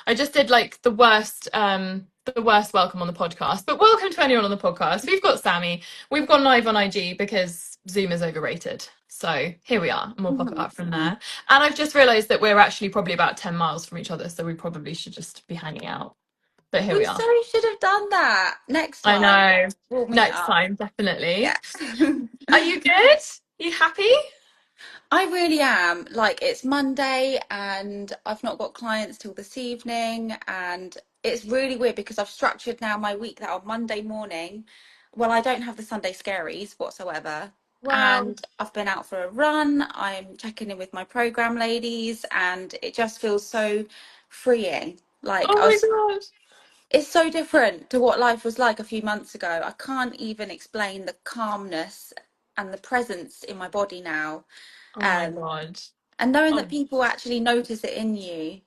I just did like the worst welcome on the podcast. But welcome to anyone on the podcast. We've got Sammy. We've gone live on IG because Zoom is overrated. So here we are, and we'll pop it Mhm. up from there. And I've just realised that we're actually probably about 10 miles from each other, so we probably should just be hanging out. But here we We are. so should have done that next I time. know. We'll meet Next up. time, definitely. Yeah. Are you good? You happy? I really am. Like, it's Monday and I've not got clients till this evening. And it's really weird because I've structured now my week that on Monday morning, well, I don't have the Sunday scaries whatsoever. Well, And I've been out for a run. I'm checking in with my program ladies, and it just feels so freeing. Like, oh I my was God. It's so different to what life was like a few months ago. I can't even explain the calmness and the presence in my body now. Oh my Um, God. and knowing that Oh, people actually notice it in you.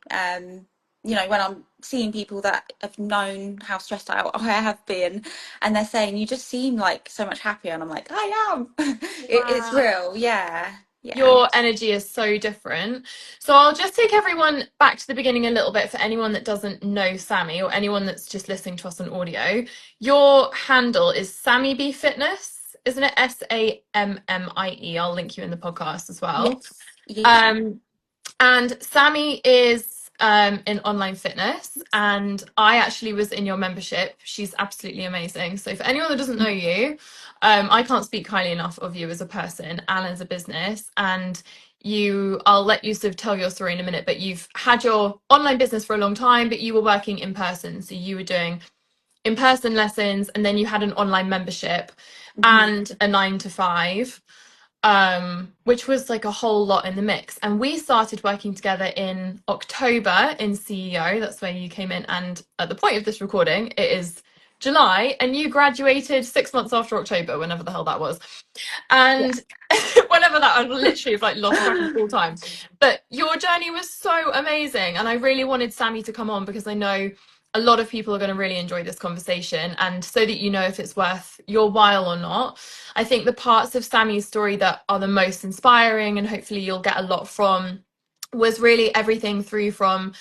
When I'm seeing people that have known how stressed out I have been, and they're saying, you just seem like so much happier. And I'm like, I am. It's wow. real. Yeah. Yeah. Your energy is so different. So I'll just take everyone back to the beginning a little bit for anyone that doesn't know Sammy or anyone that's just listening to us on audio. Your handle is Sammy B Fitness, isn't it? Sammie. I'll link you in the podcast as well. Yes. Yeah. Um, And Sammy is in online fitness, and I actually was in your membership. She's absolutely amazing. So for anyone that doesn't know you, I can't speak highly enough of you as a person and as a business. And I'll let you sort of tell your story in a minute, but you've had your online business for a long time, but you were working in person. So you were doing in-person lessons, and then you had an online membership Mhm. and a 9 to 5, which was like a whole lot in the mix. And we started working together in October in CEO. That's where you came in. And at the point of this recording, it is July, and you graduated 6 months after October, whenever the hell that was. Yeah. And whenever that, I literally have like lost track of all time. But your journey was so amazing. And I really wanted Sammy to come on because I know a lot of people are going to really enjoy this conversation. And so that you know if it's worth your while or not, I think the parts of Sammy's story that are the most inspiring and hopefully you'll get a lot from was really everything through from,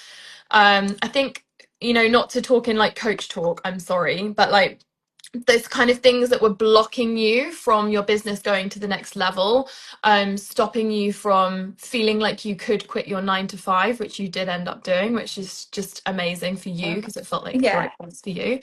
I think, not to talk in like coach talk, I'm sorry, but like those kind of things that were blocking you from your business going to the next level, stopping you from feeling like you could quit your 9 to 5, which you did end up doing, which is just amazing for you because it felt like the Yeah. right place for you.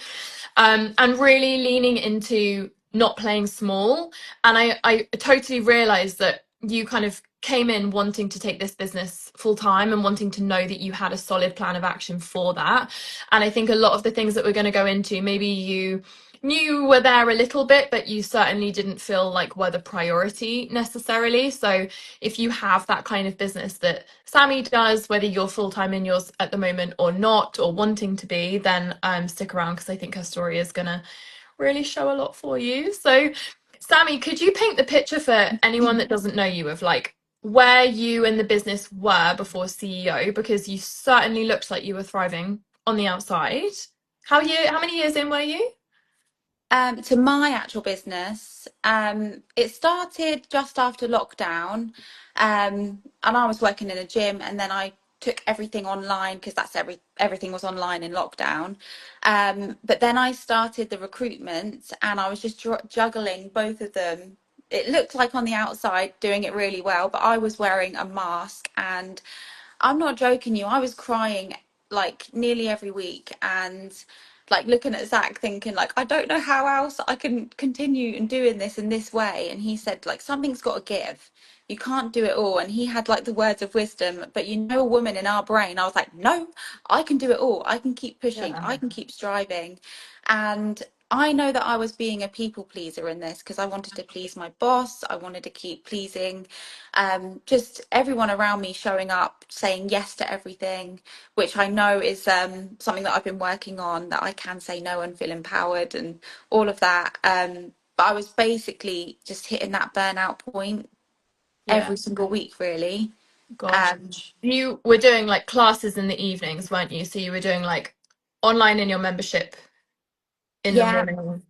And really leaning into not playing small. And I totally realized that you kind of came in wanting to take this business full time and wanting to know that you had a solid plan of action for that. And I think a lot of the things that we're going to go into, maybe you knew were there a little bit, but you certainly didn't feel like were the priority necessarily. So if you have that kind of business that Sammy does, whether you're full time in yours at the moment or not, or wanting to be, then stick around because I think her story is going to really show a lot for you. So, Sammy, could you paint the picture for anyone that doesn't know you of like where you and the business were before CEO? Because you certainly looked like you were thriving on the outside. How many years in were you? To my actual business, it started just after lockdown, and I was working in a gym, and then I took everything online because everything was online in lockdown. But then I started the recruitment, and I was just juggling both of them. It looked like on the outside doing it really well, but I was wearing a mask, and I'm not joking you, I was crying like nearly every week, and like looking at Zach thinking like I don't know how else I can continue and doing this in this way. And he said like something's got to give. You can't do it all. And he had like the words of wisdom. But a woman in our brain, I was like, no, I can do it all. I can keep pushing. Yeah. I can keep striving. And I know that I was being a people pleaser in this because I wanted to please my boss. I wanted to keep pleasing just everyone around me, showing up, saying yes to everything, which I know is something that I've been working on, that I can say no and feel empowered and all of that. But I was basically just hitting that burnout point Yeah. every single week, really. Gosh. Um, You were doing like classes in the evenings, weren't you? So you were doing like online in your membership in the yeah, morning.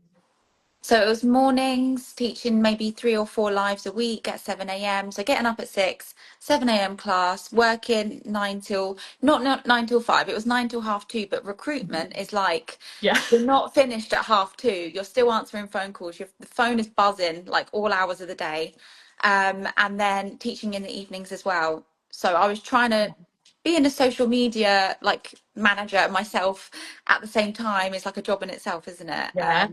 So it was mornings, teaching maybe 3 or 4 lives a week at 7 a.m. So getting up at 6, 7 a.m. class, working nine till, not 9 till 5, it was 9 till half 2. But recruitment is like, Yeah. you're not finished at half 2. You're still answering phone calls. The phone is buzzing like all hours of the day. And then teaching in the evenings as well. So I was trying to being a social media like manager myself at the same time is like a job in itself, isn't it? Yeah.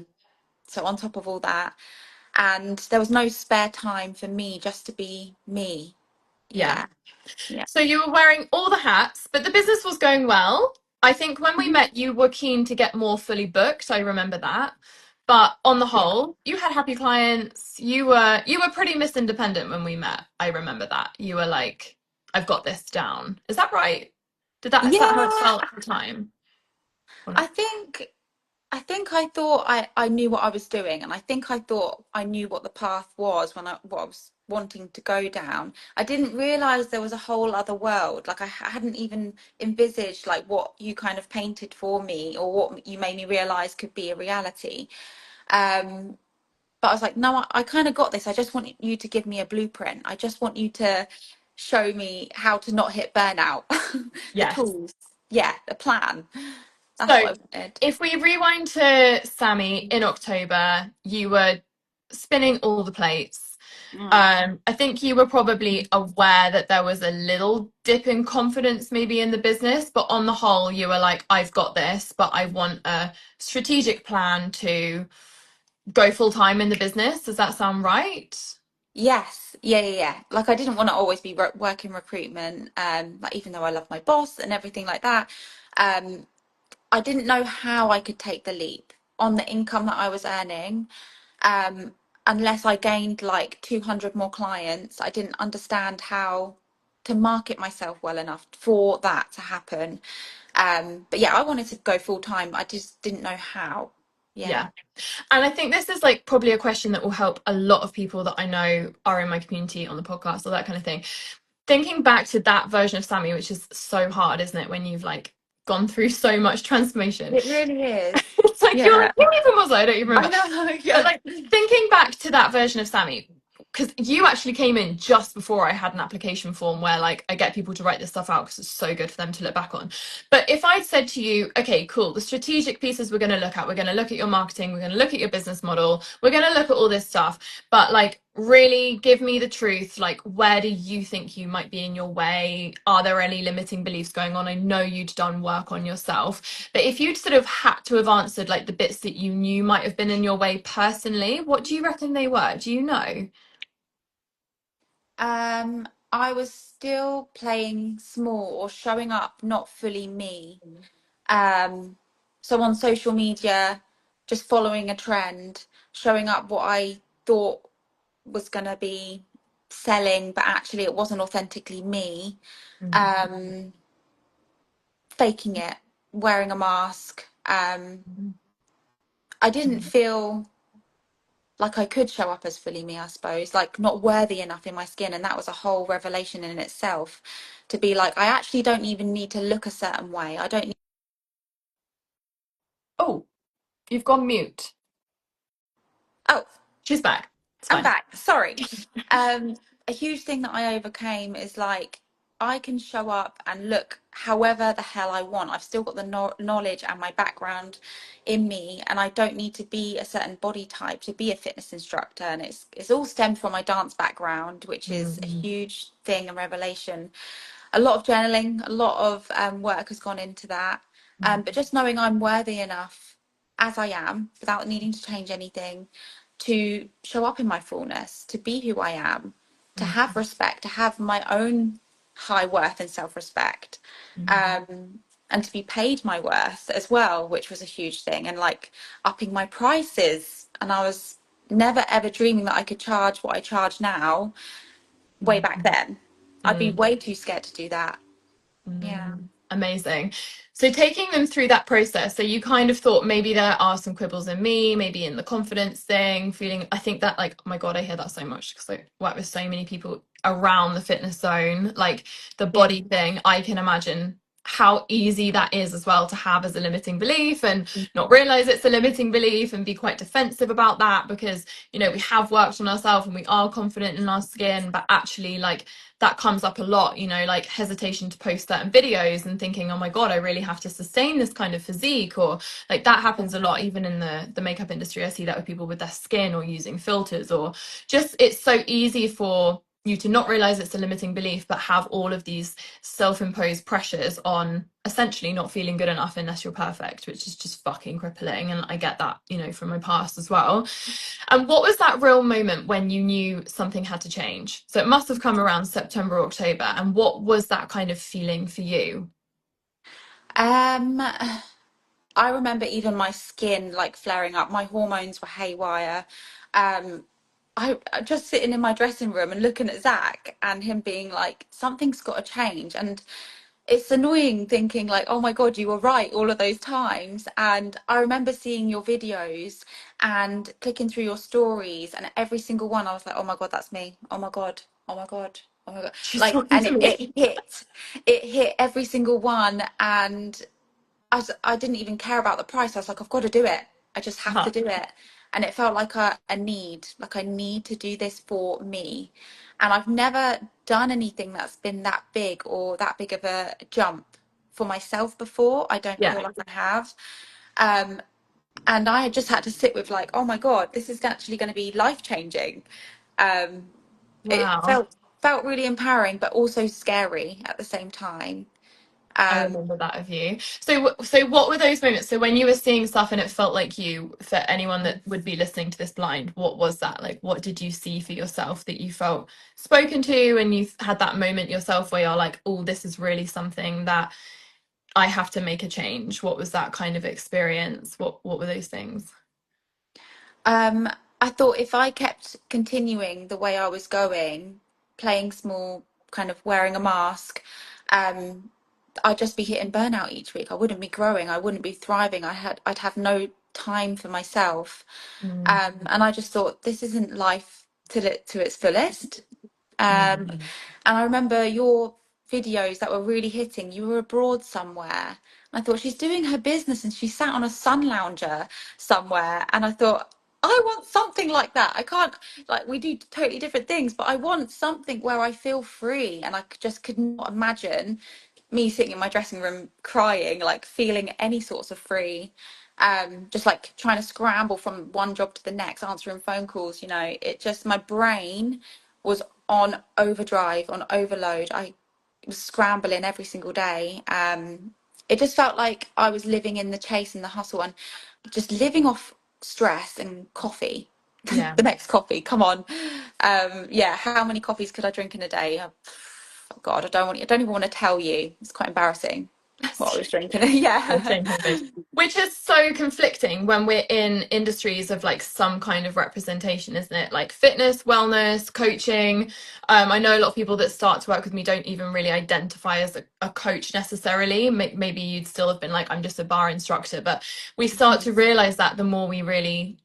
So on top of all that, and there was no spare time for me just to be me. Yeah. Yeah, yeah. So you were wearing all the hats, but the business was going well. I think when we Mhm. met, you were keen to get more fully booked. I remember that. But on the Yeah. whole, you had happy clients. You were pretty Miss Independent when we met. I remember that. You were like, I've got this down. Is that right? Is that how it Yeah, felt at the time? Or I not? think I thought I knew what I was doing, and I think I thought I knew what the path was when what I was wanting to go down. I didn't realize there was a whole other world. Like I hadn't even envisaged like what you kind of painted for me or what you made me realize could be a reality. Um, but I was like, no, I kind of got this. I just want you to give me a blueprint. I just want you to show me how to not hit burnout. The Yes. tools. Yeah, the plan. That's So what I wanted. if we rewind to Sammy in October, you were spinning all the plates. Mm. I think you were probably aware that there was a little dip in confidence maybe in the business, but on the whole, you were like, I've got this, but I want a strategic plan to go full time in the business. Does that sound right? Yes, yeah. Like I didn't want to always be working recruitment. Like even though I love my boss and everything like that, um, I didn't know how I could take the leap on the income that I was earning. Um, unless I gained like 200 more clients, I didn't understand how to market myself well enough for that to happen. But yeah, I wanted to go full time. I just didn't know how. Yeah. Yeah. And I think this is like probably a question that will help a lot of people that I know are in my community on the podcast or that kind of thing. Thinking back to that version of Sammy, which is so hard, isn't it, when you've like gone through so much transformation. It really is. It's like you're Yeah. like, who even was I? I don't even I remember. know. But Yeah. like thinking back to that version of Sammy, because you actually came in just before I had an application form where like I get people to write this stuff out because it's so good for them to look back on. But if I'd said to you, okay, cool, the strategic pieces we're going to look at your marketing, we're going to look at your business model, we're going to look at all this stuff, but like really give me the truth, like where do you think you might be in your way? Are there any limiting beliefs going on? I know you'd done work on yourself, but if you'd sort of had to have answered like the bits that you knew might have been in your way personally, what do you reckon they were? Do you know? I was still playing small or showing up not fully me. Um, so on social media, just following a trend, showing up what I thought was going to be selling, but actually it wasn't authentically me. Mm, Um, Faking it, wearing a mask. mm, I didn't mm, feel like I could show up as fully me, I suppose, like not worthy enough in my skin. And that was a whole revelation in itself to be like, I actually don't even need to look a certain way. I don't need, oh, you've gone mute. oh, She's back. It's I'm fine. back. Sorry. Um, a huge thing that I overcame is like I can show up and look however the hell I want. I've still got the knowledge and my background in me, and I don't need to be a certain body type to be a fitness instructor. And it's all stemmed from my dance background, which is a Mm, huge thing and revelation. A lot of journaling, a lot of work has gone into that. mm, But just knowing I'm worthy enough as I am without needing to change anything to show up in my fullness, to be who I am, to mm, have respect, to have my own high worth and self respect, mm. and to be paid my worth as well, which was a huge thing, and like upping my prices. And I was never ever dreaming that I could charge what I charge now way Mm, back then. I'd be mm, way too scared to do that. Yeah. Amazing. So taking them through that process, so you kind of thought maybe there are some quibbles in me, maybe in the confidence thing, feeling, I think that like, oh my God, I hear that so much because I work with so many people around the fitness zone, like the Yeah. body thing, I can imagine how easy that is as well to have as a limiting belief, and not realize it's a limiting belief and be quite defensive about that, because we have worked on ourselves and we are confident in our skin, but actually like that comes up a lot, like hesitation to post certain videos and thinking, oh my god, I really have to sustain this kind of physique, or like that happens a lot even in the makeup industry. I see that with people with their skin or using filters, or just it's so easy for you to not realize it's a limiting belief, but have all of these self-imposed pressures on essentially not feeling good enough unless you're perfect, which is just fucking crippling. And I get that, from my past as well. And what was that real moment when you knew something had to change? So it must have come around September, October. And what was that kind of feeling for you? Um, I remember even my skin like flaring up. My hormones were haywire. Um, I just sitting in my dressing room and looking at Zach and him being like, something's got to change. And it's annoying thinking like, oh my God, you were right all of those times. And I remember seeing your videos and clicking through your stories, and every single one, I was like, oh my God, that's me. Oh my God. Oh my God. Oh my God. She's Like, talking and to it me. hit every single one. And I didn't even care about the price. I was like, I've got to do it. I just have to do it. And it felt like a need, like I need to do this for me. And I've never done anything that's been that big or that big of a jump for myself before. I don't Yeah. feel like I have. Um, and I just had to sit with like, oh my God, this is actually going to be life changing. Um, it Wow. felt really empowering, but also scary at the same time. I Um, remember that of you. So what were those moments? So when you were seeing stuff and it felt like you, for anyone that would be listening to this blind, what was that? Like, what did you see for yourself that you felt spoken to, and you had that moment yourself where you're like, oh, this is really something that I have to make a change? What was that kind of experience? What were those things? Um, I thought if I kept continuing the way I was going, playing small, kind of wearing a mask, um, I'd just be hitting burnout each week. I wouldn't be growing. I wouldn't be thriving. I'd have no time for myself. Mm, And I just thought this isn't life to its fullest. mm, And I remember your videos that were really hitting. You were abroad somewhere. I thought she's doing her business and she sat on a sun lounger somewhere. And I thought, I want something like that. I can't, like, we do totally different things, but I want something where I feel free. And just could not imagine me sitting in my dressing room crying, like feeling any sorts of free. Just like trying to scramble from one job to the next, answering phone calls, it just, my brain was on overdrive, on overload. I was scrambling every single day. It just felt like I was living in the chase and the hustle and just living off stress and coffee. yeah. The next coffee, come on. Yeah, how many coffees could I drink in a day? Oh, God, I don't even want to tell you. It's quite embarrassing what I was drinking. Yeah. Same page. Which is so conflicting when we're in industries of like some kind of representation, isn't it? Like fitness, wellness, coaching. I know a lot of people that start to work with me don't even really identify as a coach necessarily. Maybe you'd still have been like, I'm just a bar instructor. But we start to realize that the more we really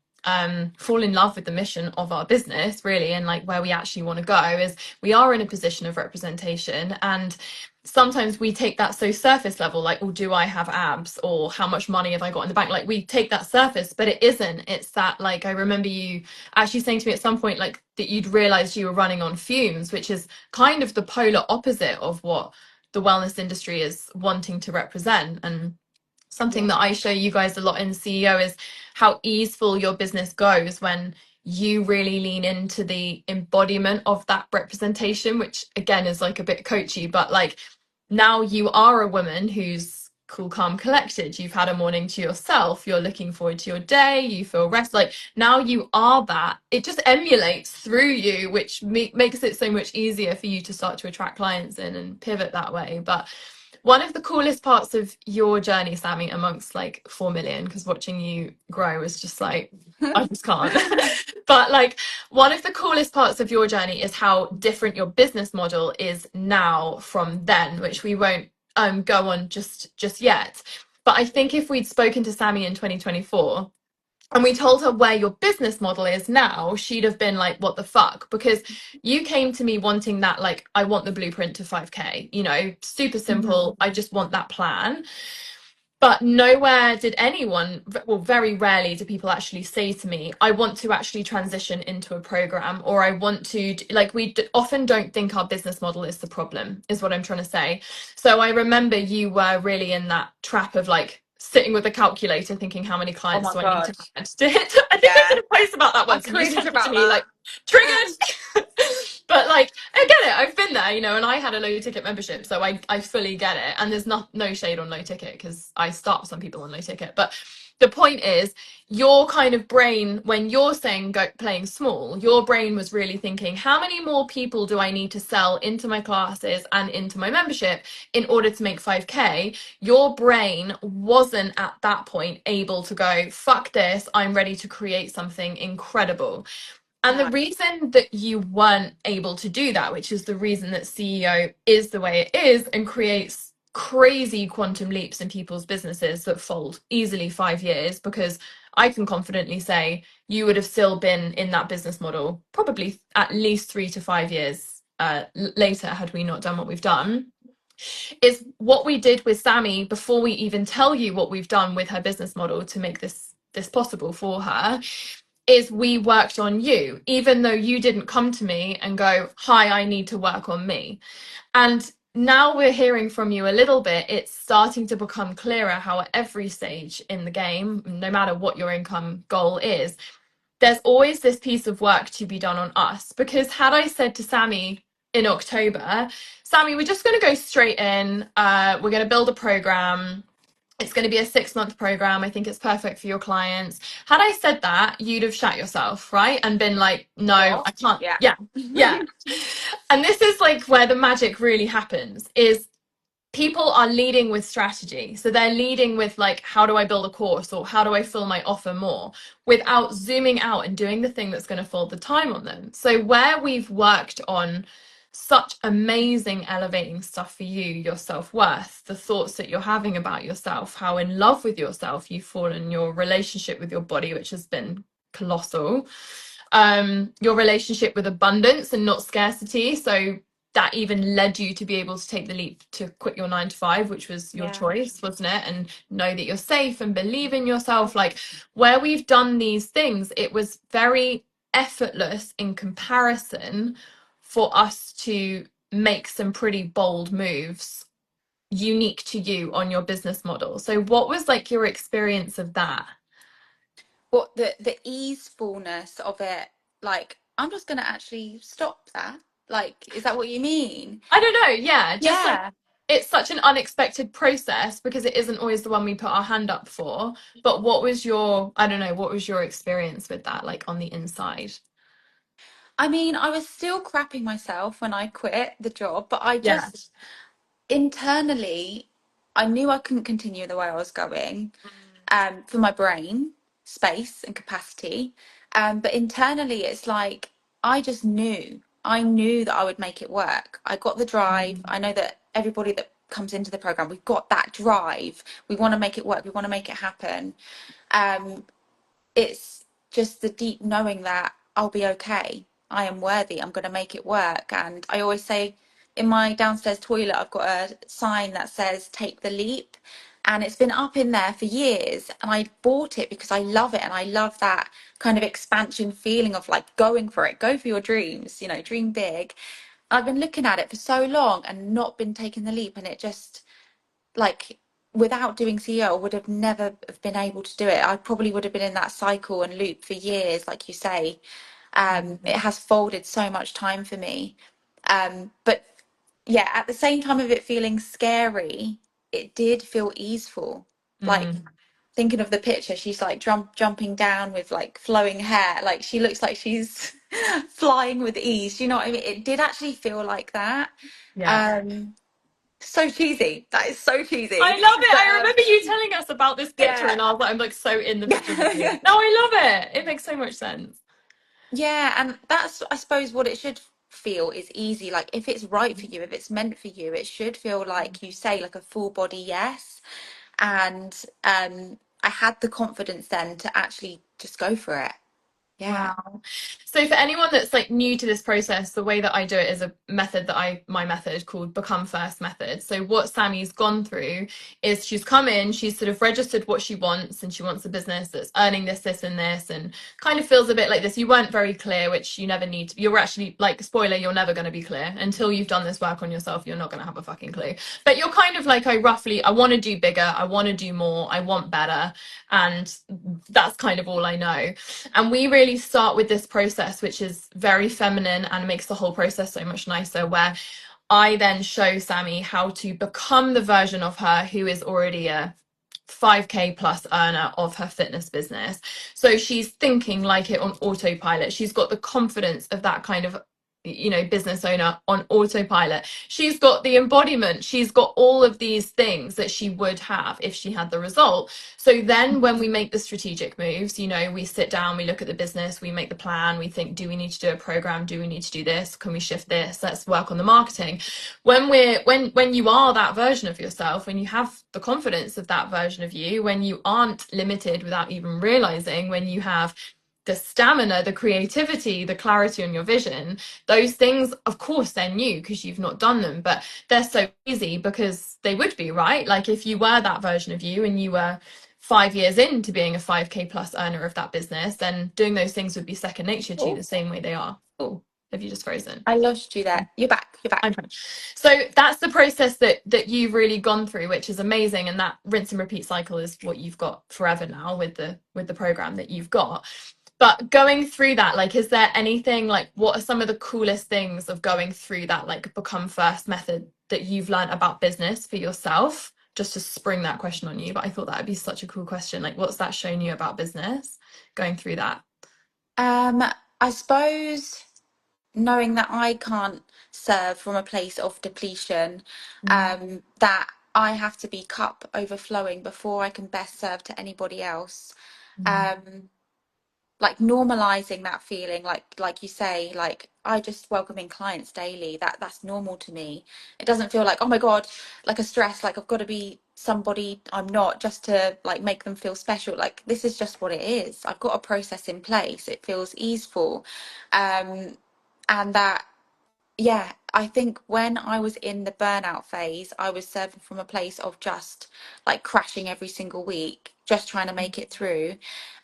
fall in love with the mission of our business, really, and like where we actually want to go, is we are in a position of representation. And sometimes we take that so surface level, like, well, do I have abs, or how much money have I got in the bank? Like, we take that surface, but it isn't. It's that, like, I remember you actually saying to me at some point, like, that you'd realized you were running on fumes, which is kind of the polar opposite of what the wellness industry is wanting to represent. And something Yeah. that I show you guys a lot in CEO is how easeful your business goes when you really lean into the embodiment of that representation, which again is like a bit coachy, but like, now you are a woman who's cool, calm, collected. You've had a morning to yourself. You're looking forward to your day. You feel rest. Like, now you are that. It just emulates through you, which makes it so much easier for you to start to attract clients in and pivot that way. But one of the coolest parts of your journey, Sammy, amongst like 4 million, because watching you grow is just like, I just can't. But like, one of the coolest parts of your journey is how different your business model is now from then, which we won't go on just yet. But I think if we'd spoken to Sammy in 2024, and we told her where your business model is now, she'd have been like, what the fuck? Because you came to me wanting that, like, I want the blueprint to 5K, you know, super Mhm. simple. I just want that plan. But nowhere did anyone, well, very rarely do people actually say to me, I want to actually transition into a program, or I want to, like, often don't think our business model is the problem, is what I'm trying to say. So I remember you were really in that trap of like sitting with a calculator thinking, how many Oh clients my do I need to God. add to it? I think I Yeah. did a post about that I once and you cringe sent it to about me, like, that. triggered. But like, I get it. I've been there, you know, and I had a low ticket membership, so I fully get it. And there's no shade on low ticket because I start some people on low ticket. But the point is, your kind of brain, when you're saying go playing small, your brain was really thinking, how many more people do I need to sell into my classes and into my membership in order to make 5K? Your brain wasn't at that point able to go, fuck this, I'm ready to create something incredible. And the No. reason that you weren't able to do that, which is the reason that CEO is the way it is and creates crazy quantum leaps in people's businesses that fold easily 5 years, because I can confidently say you would have still been in that business model probably at least 3 to 5 years later had we not done what we've done, is what we did with Sammy before we even tell you what we've done with her business model to make this possible for her, is we worked on you, even though you didn't come to me and go, hi, I need to work on me. And now we're hearing from you a little bit, it's starting to become clearer how at every stage in the game, no matter what your income goal is, there's always this piece of work to be done on us. Because had I said to Sammy in October, Sammy, we're just going to go straight in, we're going to build a program, it's going to be a 6 month program. I think it's perfect for your clients. Had I said that, you'd have shat yourself, right? And been like, no, What? I can't. Yeah. Yeah. Yeah. And this is like where the magic really happens, is people are leading with strategy. So they're leading with like, how do I build a course, or how do I fill my offer more, without zooming out and doing the thing that's going to fold the time on them. So where we've worked on such amazing elevating stuff for you, your self-worth, the thoughts that you're having about yourself, how in love with yourself you've fallen, your relationship with your body, which has been colossal, your relationship with abundance and not scarcity. So that even led you to be able to take the leap to quit your 9 to 5, which was your Yeah. choice, wasn't it? And know that you're safe and believe in yourself. Like, where we've done these things, it was very effortless in comparison for us to make some pretty bold moves unique to you on your business model. So what was like your experience of that? What the easefulness of it, like, I'm just gonna actually stop that. Like, is that what you mean? I don't know. Yeah, just like Yeah. it's such an unexpected process because it isn't always the one we put our hand up for. But what was your, I don't know, what was your experience with that, like on the inside? I mean, I was still crapping myself when I quit the job, but I Yeah. just internally, I knew I couldn't continue the way I was going, for my brain space and capacity. But internally, it's like I just knew. I knew that I would make it work. I got the drive. I know that everybody that comes into the program, we've got that drive. We want to make it work. We want to make it happen. Um, it's just the deep knowing that I'll be okay. I am worthy. I'm going to make it work. And I always say in my downstairs toilet, I've got a sign that says take the leap. And it's been up in there for years. And I bought it because I love it. And I love that kind of expansion feeling of like going for it, go for your dreams, you know, dream big. I've been looking at it for so long and not been taking the leap. And it just, like, without doing CEO, I would have never have been able to do it. I probably would have been in that cycle and loop for years, like you say. It has folded so much time for me. But yeah, at the same time of it feeling scary, it did feel easeful. Like, Mm, thinking of the picture, she's like jumping down with like flowing hair. Like, she looks like she's flying with ease. You know what I mean? It did actually feel like that. yeah. Um, so cheesy. That is so I cheesy. love it. But I remember you telling us about this picture, yeah. and I was like, I'm like so in the picture with you. No, I love it. It makes so much sense. Yeah, and that's, I suppose, what it should feel is easy. Like, if it's right for you, if it's meant for you, it should feel like you say like a full body yes. And I had the confidence then to actually just go for it. Yeah. Wow. So for anyone that's like new to this process, the way that I do it is a method that my method called Become First method. So what Sammy's gone through is she's come in, she's sort of registered what she wants, and she wants a business that's earning this, this, and this, and kind of feels a bit like this. You weren't very clear, which you never need to. You're actually, like, spoiler, you're never going to be clear until you've done this work on yourself. You're not going to have a fucking clue. But you're kind of like, I want to do bigger, I want to do more, I want better, and that's kind of all I know. And we really start with this process, which is very feminine and makes the whole process so much nicer, where I then show Sammy how to become the version of her who is already a 5K plus earner of her fitness business. So she's thinking like it on autopilot. She's got the confidence of that kind of, business owner on autopilot. She's got the embodiment. She's got all of these things that she would have if she had the result. So then when we make the strategic moves, we sit down, we look at the business, we make the plan, we think, do we need to do a program? Do we need to do this? Can we shift this? Let's work on the marketing. When you are that version of yourself, when you have the confidence of that version of you, when you aren't limited without even realizing, when you have the stamina, the creativity, the clarity on your vision, those things, of course, they're new because you've not done them, but they're so easy because they would be, right? Like if you were that version of you and you were 5 years into being a 5K plus earner of that business, then doing those things would be second nature to you Oh, the same way they are. Oh, have you just frozen? I lost you there. You're back. You're back. I'm fine. So that's the process that you've really gone through, which is amazing. And that rinse and repeat cycle is what you've got forever now with the program that you've got. But going through that, like, is there anything, like, what are some of the coolest things of going through that, like, become first method that you've learned about business for yourself? Just to spring that question on you, but I thought that would be such a cool question. Like, what's that shown you about business going through that? Um, I suppose knowing that I can't serve from a place of depletion, Mm, that I have to be cup overflowing before I can best serve to anybody else. mm, Um, like normalizing that feeling, like you say, like I just welcome in clients daily. That's normal to me. It doesn't feel like, oh my God, like a stress, like I've got to be somebody I'm not just to like make them feel special. Like this is just what it is. I've got a process in place. It feels easeful. And that, yeah, I think when I was in the burnout phase, I was serving from a place of just like crashing every single week, just trying to make it through.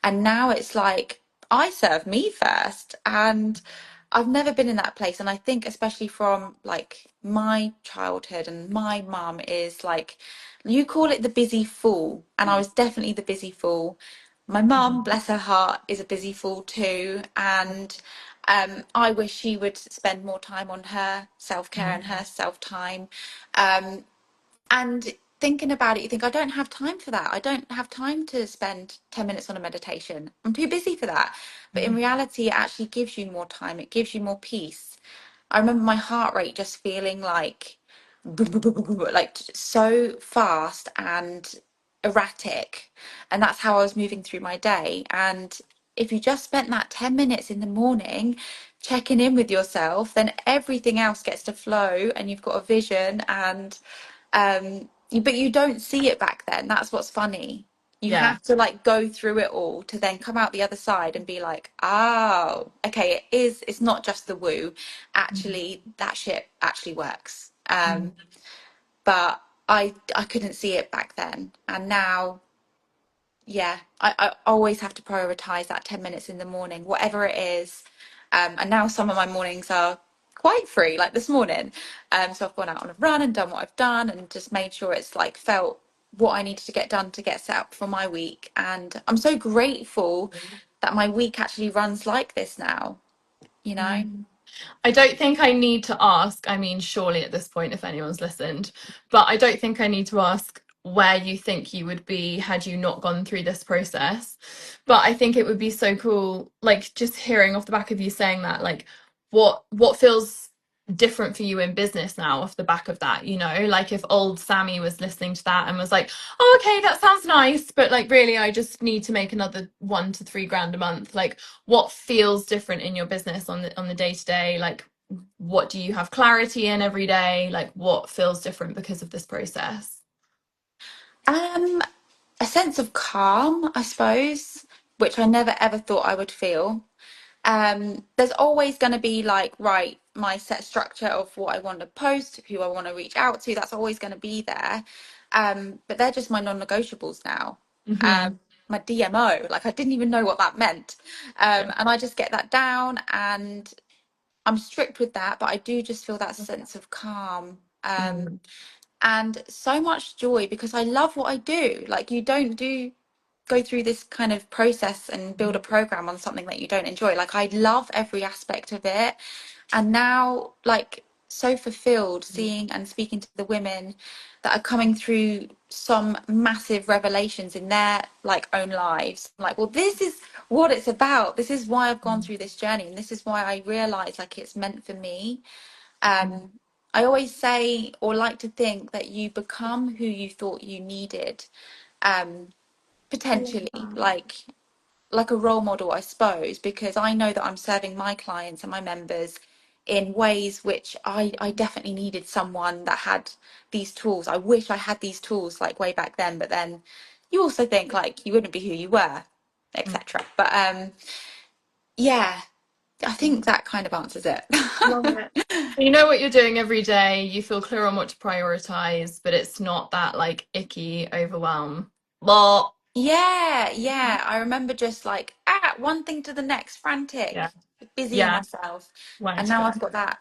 And now it's like I serve me first. And I've never been in that place. And I think, especially from like my childhood and my mum, is like, you call it the busy fool. And I was definitely the busy fool. My mum, bless her heart, is a busy fool too. And I wish she would spend more time on her self-care and mm, her self-time. Um, and thinking about it, you think, I don't have time for that. I don't have time to spend 10 minutes on a meditation. I'm too busy for that. But in mm, reality, it actually gives you more time. It gives you more peace. I remember my heart rate just feeling like like so fast and erratic, and that's how I was moving through my day. And if you just spent that 10 minutes in the morning checking in with yourself, then everything else gets to flow and you've got a vision. And but you don't see it back then. That's what's funny. You yeah. have to like go through it all to then come out the other side and be like, oh, okay, it's not just the woo. Mm, Actually, that shit actually works. mm, But I couldn't see it back then. And now, yeah, I always have to prioritize that 10 minutes in the morning, whatever it is. And now some of my mornings are quite free, like this morning. So I've gone out on a run and done what I've done and just made sure it's like felt what I needed to get done to get set up for my week. And I'm so grateful that my week actually runs like this now, you know? mm. I don't think I need to ask, I mean, surely at this point, if anyone's listened, but I don't think I need to ask where you think you would be had you not gone through this process. But I think it would be so cool, like just hearing off the back of you saying that, like what feels different for you in business now off the back of that, like if old Sammy was listening to that and was like, oh, okay, that sounds nice, but like really I just need to make another 1 to 3 grand a month. Like what feels different in your business on the day to day? Like what do you have clarity in every day? Like what feels different because of this process? Um, a sense of calm, I suppose, which I never ever thought I would feel. There's always going to be like, right, my set structure of what I want to post, who I want to reach out to, that's always going to be there. But they're just my non-negotiables now. Hmm. My DMO, like I didn't even know what that meant. Yeah. And I just get that down and I'm strict with that, but I do just feel that sense of calm. Mm. And so much joy because I love what I do. Like you don't do go through this kind of process and build a program on something that you don't enjoy. Like I love every aspect of it. And now like so fulfilled seeing and speaking to the women that are coming through some massive revelations in their like own lives. I'm like, well, this is what it's about. This is why I've gone through this journey and this is why I realize like it's meant for me. um, I always say or like to think that you become who you thought you needed, um, I love potentially, that. like a role model, I suppose, because I know that I'm serving my clients and my members in ways which I definitely needed someone that had these tools. I wish I had these tools like way back then, but then you also think like you wouldn't be who you were, Mm. etc. But yeah, I think that kind of answers it. Love it. So you know what you're doing every day, you feel clear on what to prioritize, but it's not that like icky overwhelm. Well, Yeah, yeah. I remember just like, one thing to the next, yeah, frantic, busying yeah, myself. where And to now go. I've got that.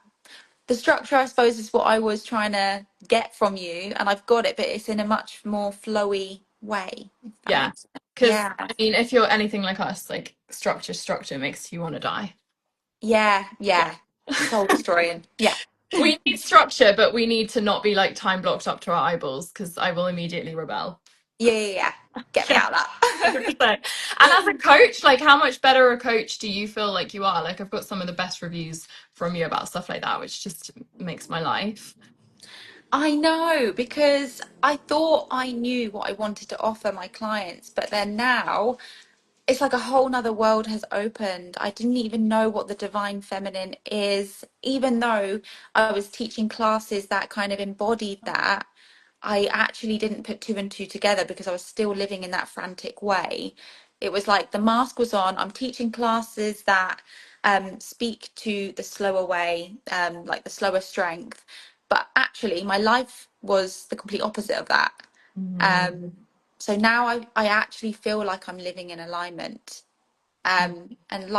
The structure, I suppose, is what I was trying to get from you, and I've got it, but it's in a much more flowy way, if that Yeah. makes sense. Because Yeah, I mean, if you're anything like us, like structure makes you want to die. yeah, Yeah. yeah. Soul destroying. Yeah. We need structure, but we need to not be like time blocked up to our eyeballs because I will immediately rebel. Yeah, yeah, yeah. Get me Yeah, out of that. 100%. And as a coach, like how much better a coach do you feel like you are? Like I've got some of the best reviews from you about stuff like that, which just makes my life. I know because I thought I knew what I wanted to offer my clients, but then now it's like a whole nother world has opened. I didn't even know what the divine feminine is, even though I was teaching classes that kind of embodied that. I actually didn't put two and two together because I was still living in that frantic way. It was like the mask was on. I'm teaching classes that speak to the slower way, like the slower strength. But actually, my life was the complete opposite of that. Mm. Um, so now I actually feel like I'm living in alignment. And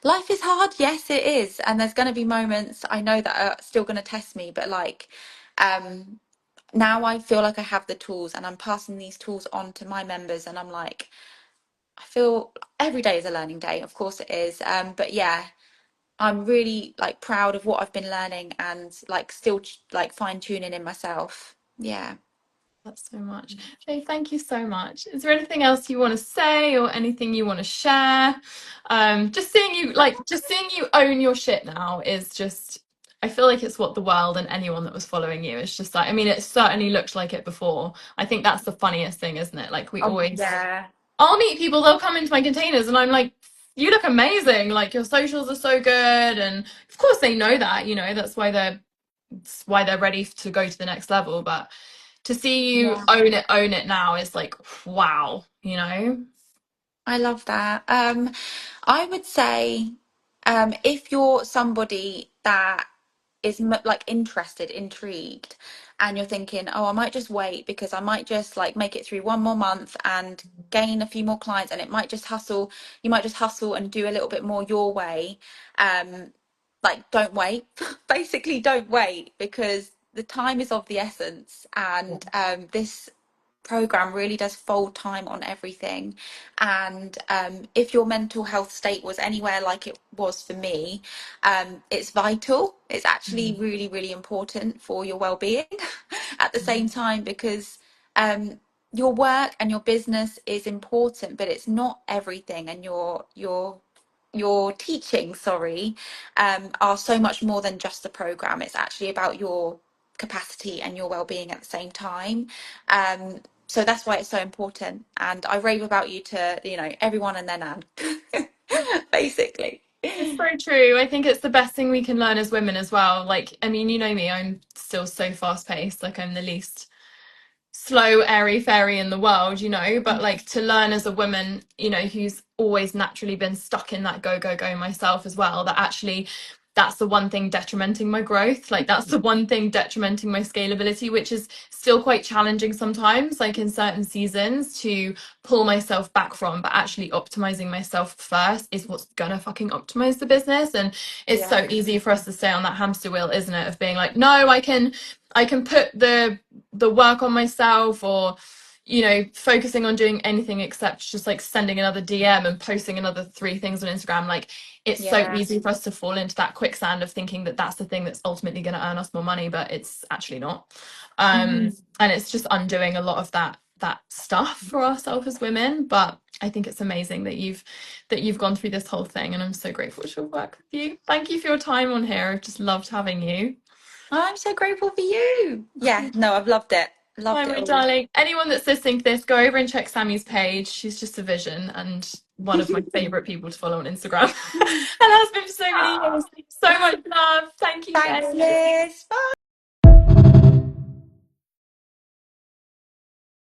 life is hard. Yes, it is. And there's going to be moments I know that are still going to test me, but like, um, now I feel like I have the tools and I'm passing these tools on to my members. And I'm like, I feel every day is a learning day. Of course it is. But yeah, I'm really like proud of what I've been learning and like still like fine tuning in myself. Yeah. That's so much. Okay, thank you so much. Is there anything else you want to say or anything you want to share? Just seeing you own your shit now is just, I feel like it's what the world and anyone that was following you is just like, I mean, it certainly looked like it before. I think that's the funniest thing, isn't it? Like we Oh, always, yeah. I'll meet people, they'll come into my containers and I'm like, you look amazing. Like your socials are so good. And of course they know that, you know, it's why they're ready to go to the next level. But to see you Yeah. own it now is like wow, you know. I love that. I would say, if you're somebody that is like interested, intrigued, and you're thinking, oh, I might just wait because I might just like make it through one more month and gain a few more clients, and it might just hustle. You might just hustle and do a little bit more your way. Um, like, don't wait. Basically, don't wait because the time is of the essence, and this program really does fold time on everything. And if your mental health state was anywhere like it was for me, it's vital. It's actually really, really important for your well-being at the same time because um, your work and your business is important, but it's not everything. And your teaching, sorry, are so much more than just the program. It's actually about your capacity and your well-being at the same time. So that's why it's so important. And I rave about you to, everyone and their nan, basically. It's so true. I think it's the best thing we can learn as women as well. Like, I mean, you know me, I'm still so fast paced. Like, I'm the least slow, airy fairy in the world, you know, but like to learn as a woman, you know, who's always naturally been stuck in that go, go, go myself as well, that actually that's the one thing detrimenting my growth. Like that's the one thing detrimenting my scalability, which is still quite challenging sometimes, like in certain seasons to pull myself back from, but actually optimizing myself first is what's gonna fucking optimize the business. And it's Yeah. so easy for us to stay on that hamster wheel, isn't it? Of being like, no, I can put the work on myself, or you know, focusing on doing anything except just like sending another DM and posting another three things on Instagram. Like it's so Yeah. easy for us to fall into that quicksand of thinking that that's the thing that's ultimately going to earn us more money, but it's actually not. Hmm. And it's just undoing a lot of that stuff for ourselves as women. But I think it's amazing that you've gone through this whole thing, and I'm so grateful to work with you. Thank you for your time on here. I've just loved having you. I'm so grateful for you. Yeah, no, I've loved it. Hi, Loved it my all. darling. Anyone that's listening to this, go over and check Sammy's page. She's just a vision and one of my favorite people to follow on Instagram. And has been for so many years. So much love. Thank you, Thanks, babe. Liz. Bye.